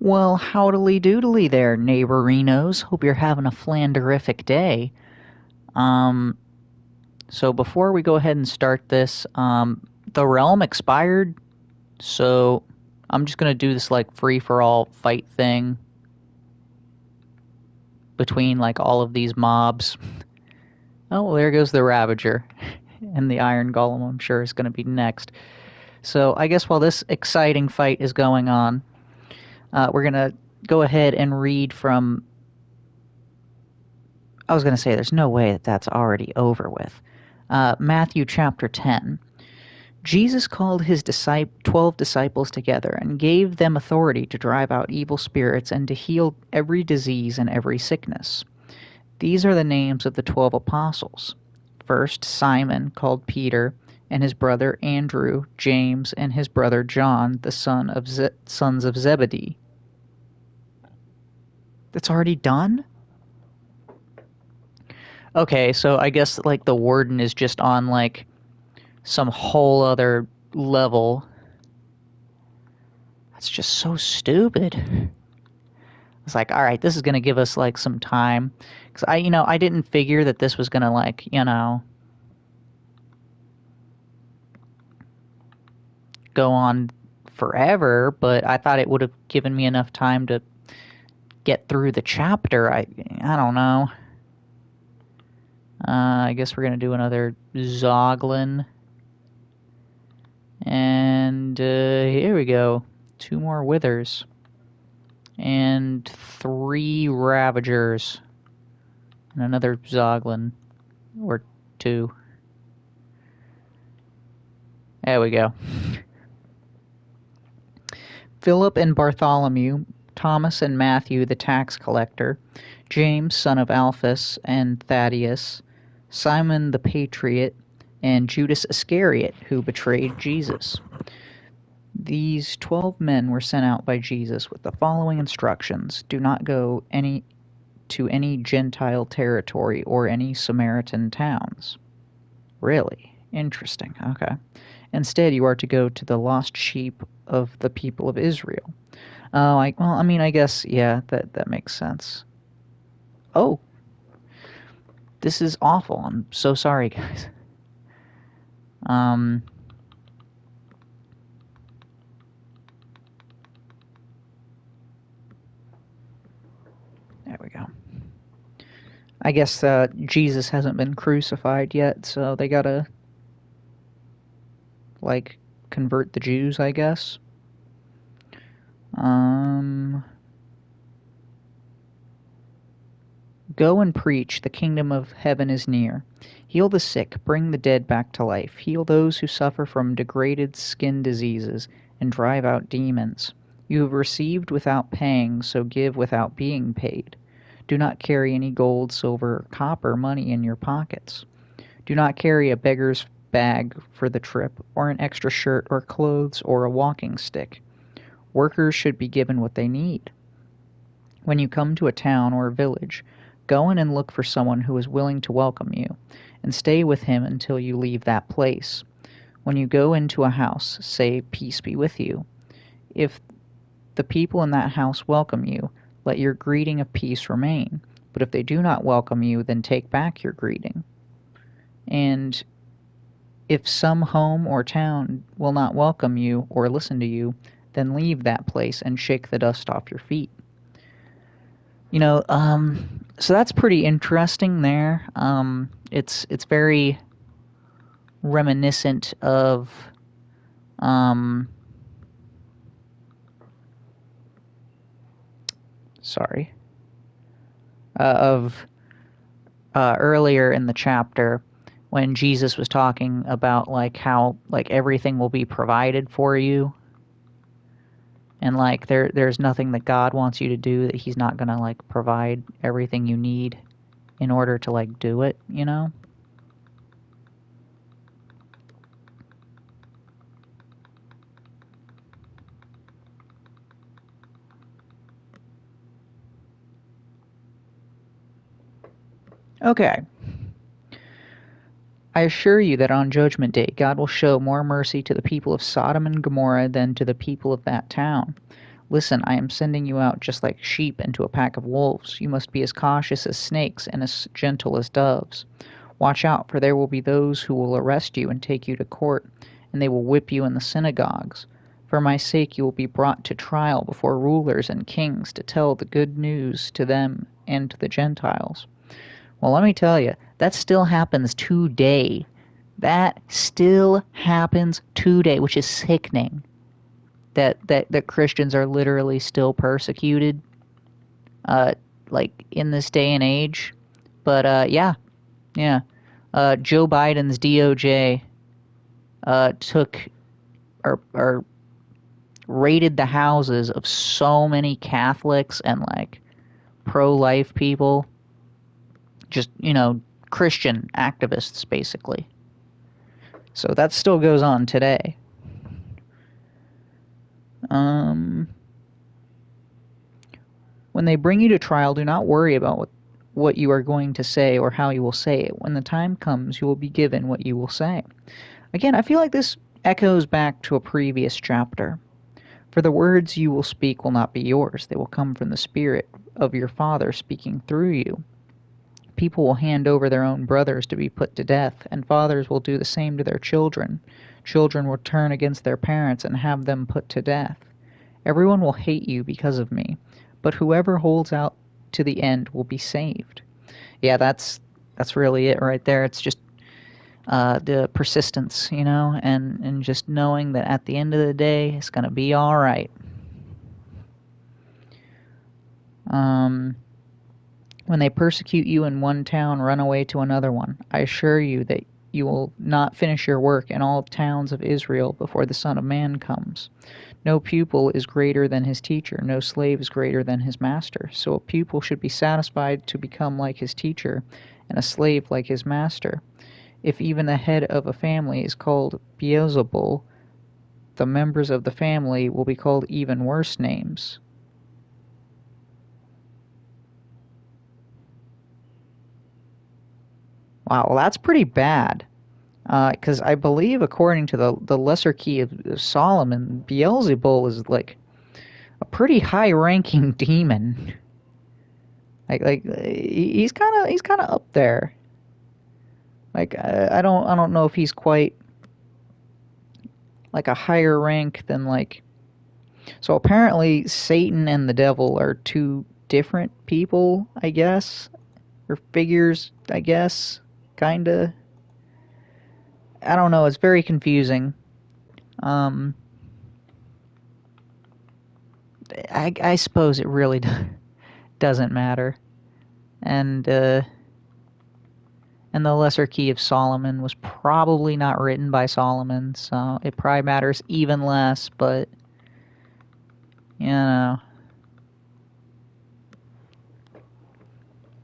Well, howdily doodly there, neighborinos. Hope you're having a flanderific day. Um, so before we go ahead and start this, the realm expired, so I'm just gonna do this like free for all fight thing between like all of these mobs. Oh, well, there goes the Ravager, and the Iron Golem. I'm sure is gonna be next. So I guess while this exciting fight is going on, we're gonna go ahead and read from. I was going to say, there's no way that that's already over with. Matthew chapter 10. Jesus called his 12 disciples together and gave them authority to drive out evil spirits and to heal every disease and every sickness. These are the names of the 12 apostles. First, Simon, called Peter, and his brother Andrew, James, and his brother John, the sons of Zebedee. That's already done? Okay, so I guess like the warden is just on like some whole other level. That's just so stupid. It's like, all right, this is gonna give us like some time, because I didn't figure that this was gonna like go on forever, but I thought it would have given me enough time to get through the chapter. I don't know. I guess we're gonna do another Zoglin. And here we go. 2 more Withers. And 3 Ravagers. And another Zoglin. Or 2. There we go. Philip and Bartholomew, Thomas and Matthew the tax collector, James son of Alphaeus and Thaddeus, Simon the patriot, and Judas Iscariot, who betrayed Jesus. These 12 men were sent out by Jesus with the following instructions: do not go to any Gentile territory or any Samaritan towns. Really? Interesting. Okay. Instead, you are to go to the lost sheep of the people of Israel. I guess, yeah, that makes sense. Oh, this is awful. I'm so sorry, guys. There we go. I guess Jesus hasn't been crucified yet, so they gotta, like, convert the Jews, I guess. Go and preach, the kingdom of heaven is near. Heal the sick, bring the dead back to life, heal those who suffer from degraded skin diseases, and drive out demons. You have received without paying, so give without being paid. Do not carry any gold, silver, or copper money in your pockets. Do not carry a beggar's bag for the trip, or an extra shirt or clothes, or a walking stick. Workers should be given what they need. When you come to a town or a village, go in and look for someone who is willing to welcome you, and stay with him until you leave that place. When you go into a house, say, "Peace be with you." If the people in that house welcome you, let your greeting of peace remain. But if they do not welcome you, then take back your greeting. And if some home or town will not welcome you or listen to you, then leave that place and shake the dust off your feet. So that's pretty interesting there. It's very reminiscent of earlier in the chapter when Jesus was talking about like how like everything will be provided for you, and like there's nothing that God wants you to do that he's not gonna like provide everything you need in order to like do it, Okay. I assure you that on Judgment Day God will show more mercy to the people of Sodom and Gomorrah than to the people of that town. Listen, I am sending you out just like sheep into a pack of wolves. You must be as cautious as snakes and as gentle as doves. Watch out, for there will be those who will arrest you and take you to court, and they will whip you in the synagogues. For my sake you will be brought to trial before rulers and kings to tell the good news to them and to the Gentiles. Well, let me tell you, that still happens today. That still happens today, which is sickening. That Christians are literally still persecuted, like in this day and age. But yeah. Joe Biden's DOJ took or raided the houses of so many Catholics and like pro-life people, just Christian activists basically. So that still goes on today. When they bring you to trial, do not worry about what you are going to say or how you will say it. When the time comes, you will be given what you will say. Again, I feel like this echoes back to a previous chapter. For the words you will speak will not be yours. They will come from the Spirit of your Father speaking through you. People will hand over their own brothers to be put to death, and fathers will do the same to their children. Children will turn against their parents and have them put to death. Everyone will hate you because of me, but whoever holds out to the end will be saved. Yeah, that's really it right there. It's just the persistence, and just knowing that at the end of the day, it's going to be all right. When they persecute you in one town, run away to another one. I assure you that you will not finish your work in all towns of Israel before the Son of Man comes. No pupil is greater than his teacher, no slave is greater than his master. So a pupil should be satisfied to become like his teacher, and a slave like his master. If even the head of a family is called Beelzebul, the members of the family will be called even worse names. Wow, well, that's pretty bad. Because I believe, according to the Lesser Key of Solomon, Beelzebul is like a pretty high-ranking demon. Like he's kind of up there. Like I don't know if he's quite like a higher rank than like. So apparently, Satan and the devil are two different people, I guess, or figures, I guess, kinda. I don't know. It's very confusing. I suppose it really doesn't matter. And the Lesser Key of Solomon was probably not written by Solomon, so it probably matters even less. But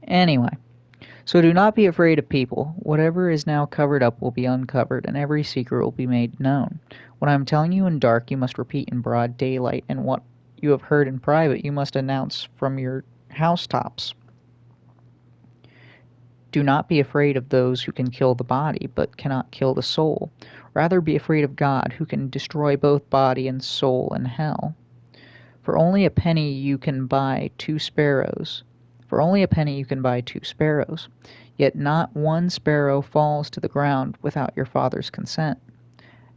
anyway. So do not be afraid of people. Whatever is now covered up will be uncovered, and every secret will be made known. What I am telling you in dark, you must repeat in broad daylight, and what you have heard in private, you must announce from your housetops. Do not be afraid of those who can kill the body, but cannot kill the soul. Rather be afraid of God, who can destroy both body and soul in hell. For only a penny you can buy 2 sparrows. For only a penny you can buy 2 sparrows. Yet not one sparrow falls to the ground without your Father's consent.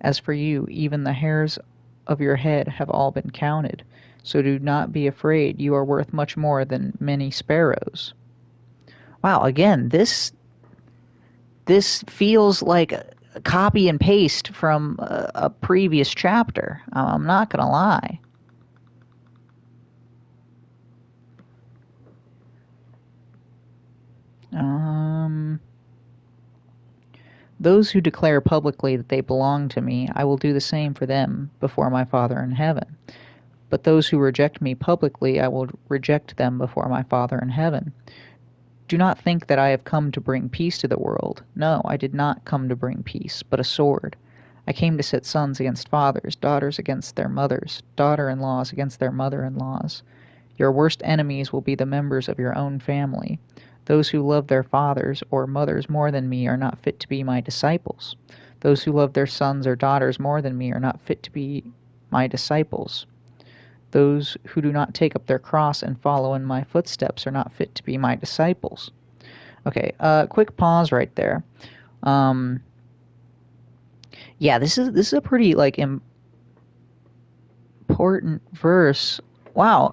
As for you, even the hairs of your head have all been counted. So do not be afraid. You are worth much more than many sparrows. Wow, again, this feels like a copy and paste from a previous chapter. I'm not going to lie. Those who declare publicly that they belong to me, I will do the same for them before my Father in heaven. But those who reject me publicly, I will reject them before my Father in heaven. Do not think that I have come to bring peace to the world. No, I did not come to bring peace, but a sword. I came to set sons against fathers, daughters against their mothers, daughter-in-laws against their mother-in-laws. Your worst enemies will be the members of your own family. Those who love their fathers or mothers more than me are not fit to be my disciples. Those who love their sons or daughters more than me are not fit to be my disciples. Those who do not take up their cross and follow in my footsteps are not fit to be my disciples. Okay, quick pause right there. Um, yeah, this is a pretty like important verse. Wow.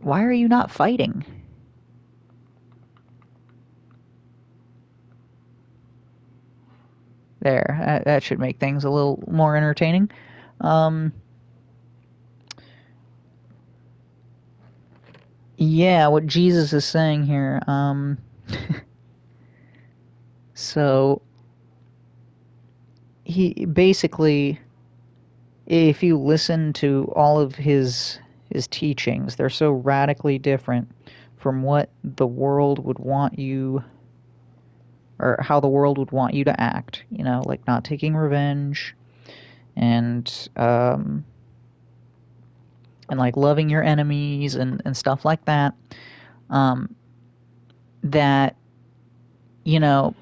Why are you not fighting? There, that should make things a little more entertaining. Um, yeah, what Jesus is saying here. So he basically, if you listen to all of his teachings, they're so radically different from what the world would want you, or how the world would want you to act. You know, like not taking revenge, and and like loving your enemies and stuff like that. Um, that you know,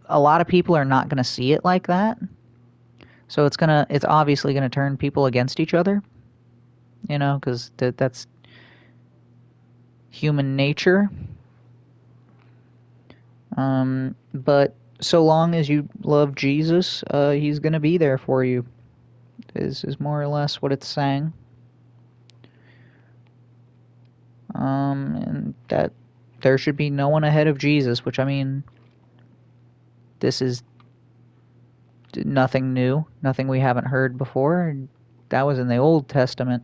a lot of people are not going to see it like that. So it's obviously gonna turn people against each other. You know, because that's human nature. But so long as you love Jesus, he's gonna be there for you. Is more or less what it's saying. And that there should be no one ahead of Jesus, which I mean, this is nothing new, nothing we haven't heard before. That was in the Old Testament.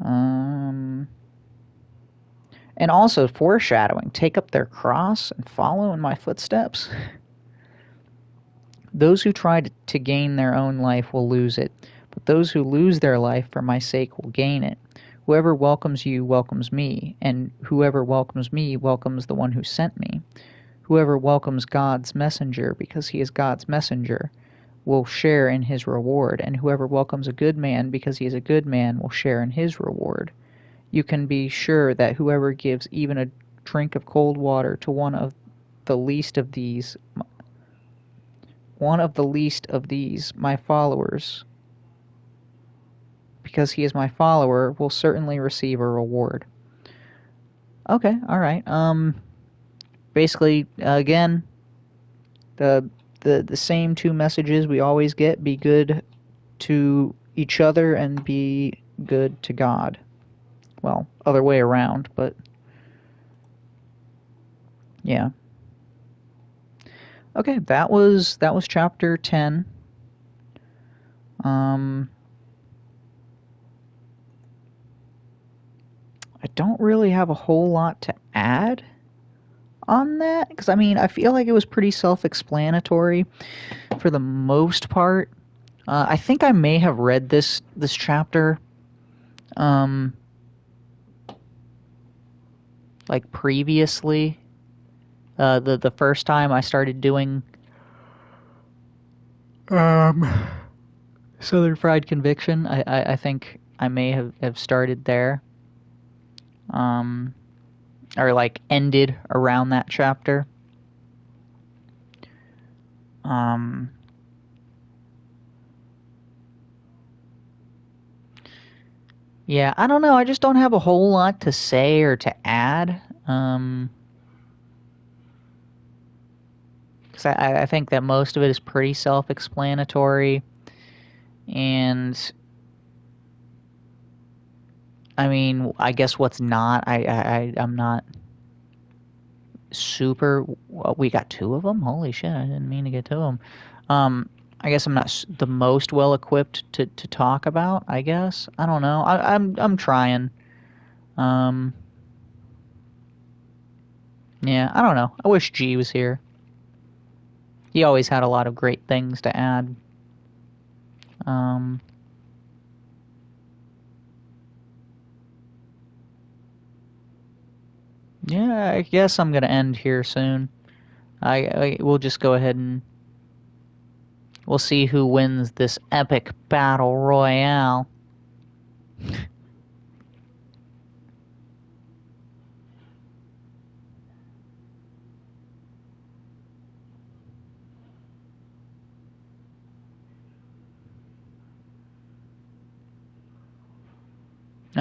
Um, and also foreshadowing, take up their cross and follow in my footsteps. Those who try to gain their own life will lose it, but those who lose their life for my sake will gain it. Whoever welcomes you welcomes me, and whoever welcomes me welcomes the one who sent me. Whoever welcomes God's messenger because he is God's messenger will share in his reward, and whoever welcomes a good man because he is a good man will share in his reward. You can be sure that whoever gives even a drink of cold water to the least of these, one of the least of these, my followers, because he is my follower, will certainly receive a reward. Okay, all right. Basically, again, the the same two messages we always get: be good to each other and be good to God. Well, other way around, but yeah. Okay, that was chapter 10. Um, I don't really have a whole lot to add on that because I mean I feel like it was pretty self-explanatory for the most part. I think I may have read this chapter um, like previously. The first time I started doing Southern Fried Conviction, I think I may have started there. Um, or like ended around that chapter. Um, yeah, I don't know. I just don't have a whole lot to say or to add. Because I think that most of it is pretty self-explanatory, and I mean, I guess what's not, I'm not super. Well, we got two of them. Holy shit! I didn't mean to get two of them. I guess I'm not the most well equipped to talk about. I guess I don't know. I'm trying. Um, yeah, I don't know. I wish G was here. He always had a lot of great things to add. Um, yeah, I guess I'm gonna end here soon. We'll just go ahead and we'll see who wins this epic battle royale.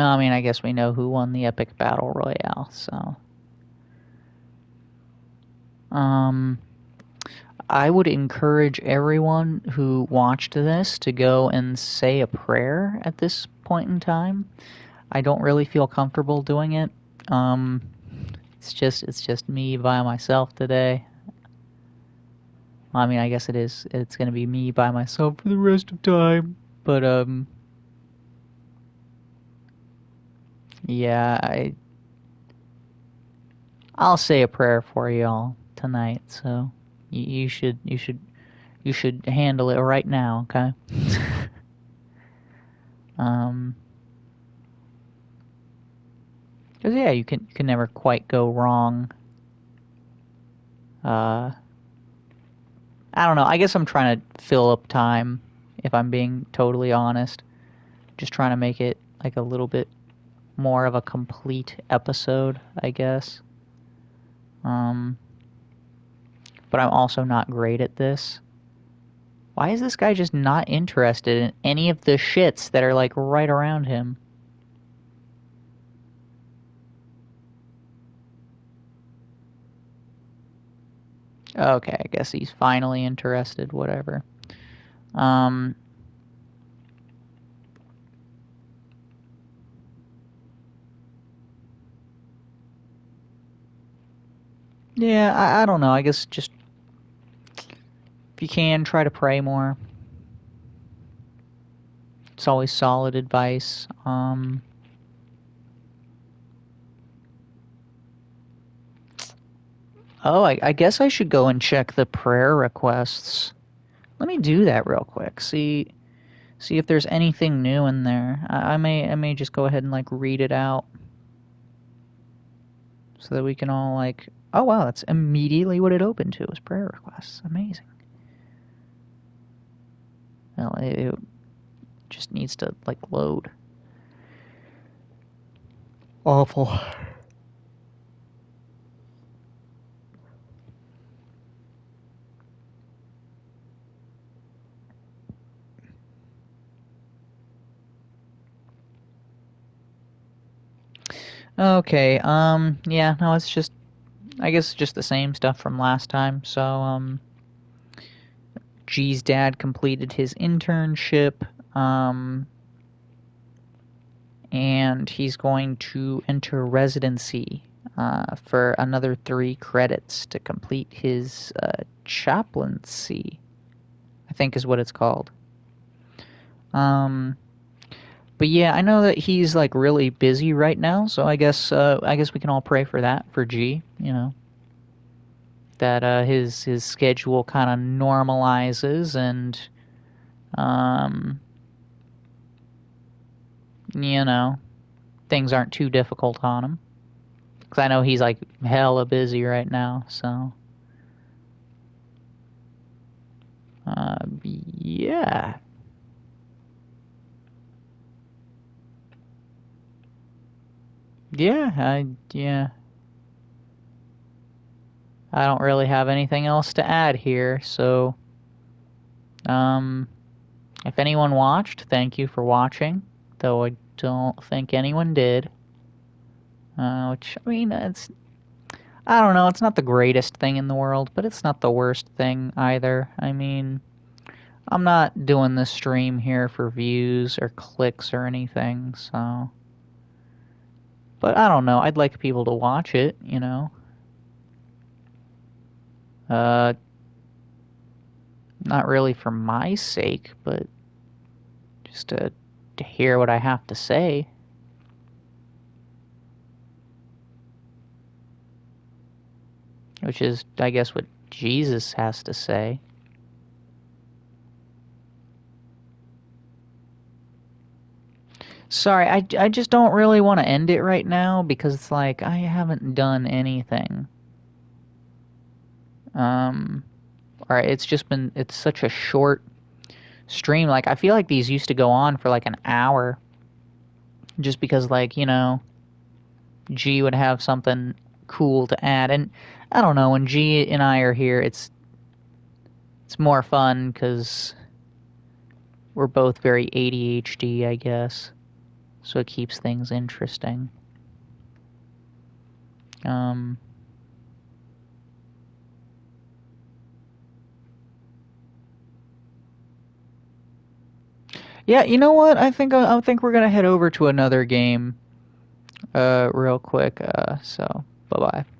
I mean, I guess we know who won the epic battle royale, so. Um, I would encourage everyone who watched this to go and say a prayer at this point in time. I don't really feel comfortable doing it. Um, it's just me by myself today. I mean, I guess it is. It's gonna be me by myself for the rest of time. But yeah, I'll say a prayer for y'all tonight. So you should handle it right now, okay? um, 'Cause yeah, you can never quite go wrong. Uh, I don't know. I guess I'm trying to fill up time, if I'm being totally honest. Just trying to make it like a little bit more of a complete episode, I guess. Um, but I'm also not great at this. Why is this guy just not interested in any of the shits that are like right around him? Okay, I guess he's finally interested, whatever. Um, yeah, I don't know. I guess just if you can, try to pray more. It's always solid advice. Oh, I guess I should go and check the prayer requests. Let me do that real quick. See if there's anything new in there. I may just go ahead and like read it out so that we can all like. Oh wow, that's immediately what it opened to was prayer requests. Amazing. Well, it just needs to like load. Awful. Okay, yeah, no, it's just, I guess it's just the same stuff from last time. So, G's dad completed his internship, and he's going to enter residency, for another 3 credits to complete his, chaplaincy, I think is what it's called. Um, but yeah, I know that he's like really busy right now, so I guess we can all pray for that for G. That his schedule kind of normalizes and um, you know things aren't too difficult on him. Because I know he's like hella busy right now. So yeah, yeah. I don't really have anything else to add here. So um, if anyone watched, thank you for watching. Though I don't think anyone did. Which I mean, I don't know. It's not the greatest thing in the world, but it's not the worst thing either. I mean, I'm not doing this stream here for views or clicks or anything, so. But I don't know. I'd like people to watch it. Uh, Not really for my sake, but just to hear what I have to say. Which is, I guess, what Jesus has to say. Sorry, I just don't really want to end it right now because it's like I haven't done anything. Or it's such a short stream. Like I feel like these used to go on for like an hour, just because G would have something cool to add, and I don't know, when G and I are here, it's more fun because we're both very ADHD, I guess. so it keeps things interesting. Um, yeah, you know what? I think we're gonna head over to another game real quick. So bye bye.